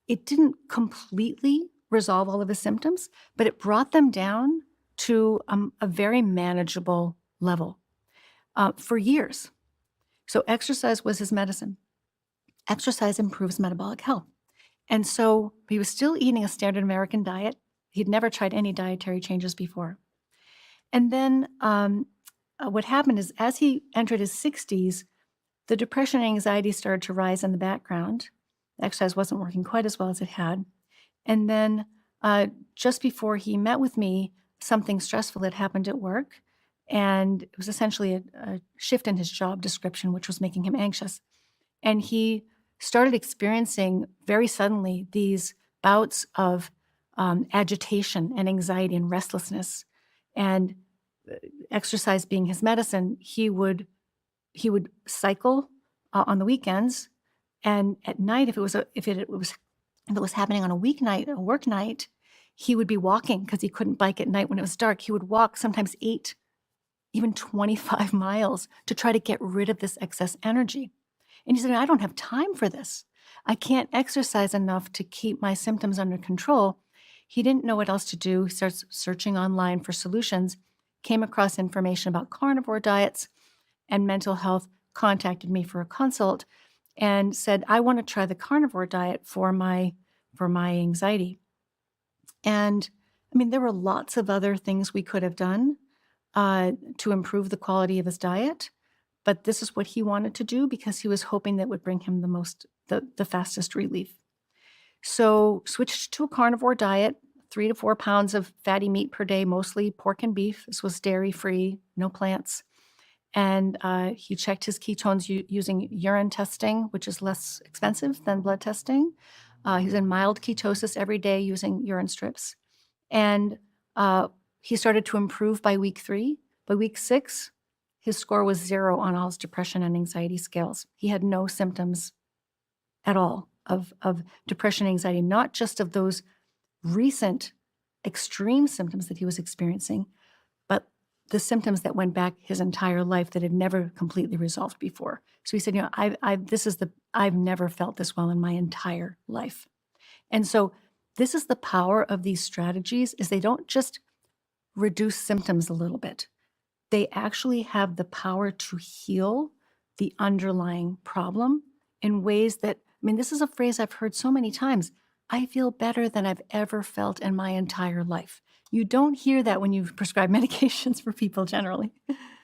It didn't completely resolve all of his symptoms, but it brought them down to a very manageable level for years. So exercise was his medicine. Exercise improves metabolic health. And so he was still eating a standard American diet. He'd never tried any dietary changes before. And then what happened is, as he entered his 60s, the depression and anxiety started to rise in the background. Exercise wasn't working quite as well as it had. And then just before he met with me, something stressful had happened at work. And it was essentially a shift in his job description, which was making him anxious. And he started experiencing very suddenly these bouts of agitation and anxiety and restlessness. And exercise being his medicine, he would cycle on the weekends, and at night, if it was happening on a weeknight, a work night, he would be walking because he couldn't bike at night when it was dark. He would walk sometimes 8, even 25 miles to try to get rid of this excess energy. And he said, I don't have time for this. I can't exercise enough to keep my symptoms under control. He didn't know what else to do. He starts searching online for solutions, came across information about carnivore diets and mental health, contacted me for a consult, and said, I want to try the carnivore diet for my anxiety. And I mean, there were lots of other things we could have done to improve the quality of his diet, but this is what he wanted to do because he was hoping that would bring him the fastest relief. So switched to a carnivore diet, 3 to 4 pounds of fatty meat per day, mostly pork and beef. This was dairy-free, no plants. And he checked his ketones using urine testing, which is less expensive than blood testing. He was in mild ketosis every day using urine strips. And he started to improve by week 3. By week 6, his score was 0 on all his depression and anxiety scales. He had no symptoms at all of depression and anxiety, not just of those recent extreme symptoms that he was experiencing, but the symptoms that went back his entire life that had never completely resolved before. So he said, I've never felt this well in my entire life. And so this is the power of these strategies, is they don't just reduce symptoms a little bit. They actually have the power to heal the underlying problem in ways that, I mean, this is a phrase I've heard so many times. I feel better than I've ever felt in my entire life. You don't hear that when you prescribe medications for people generally.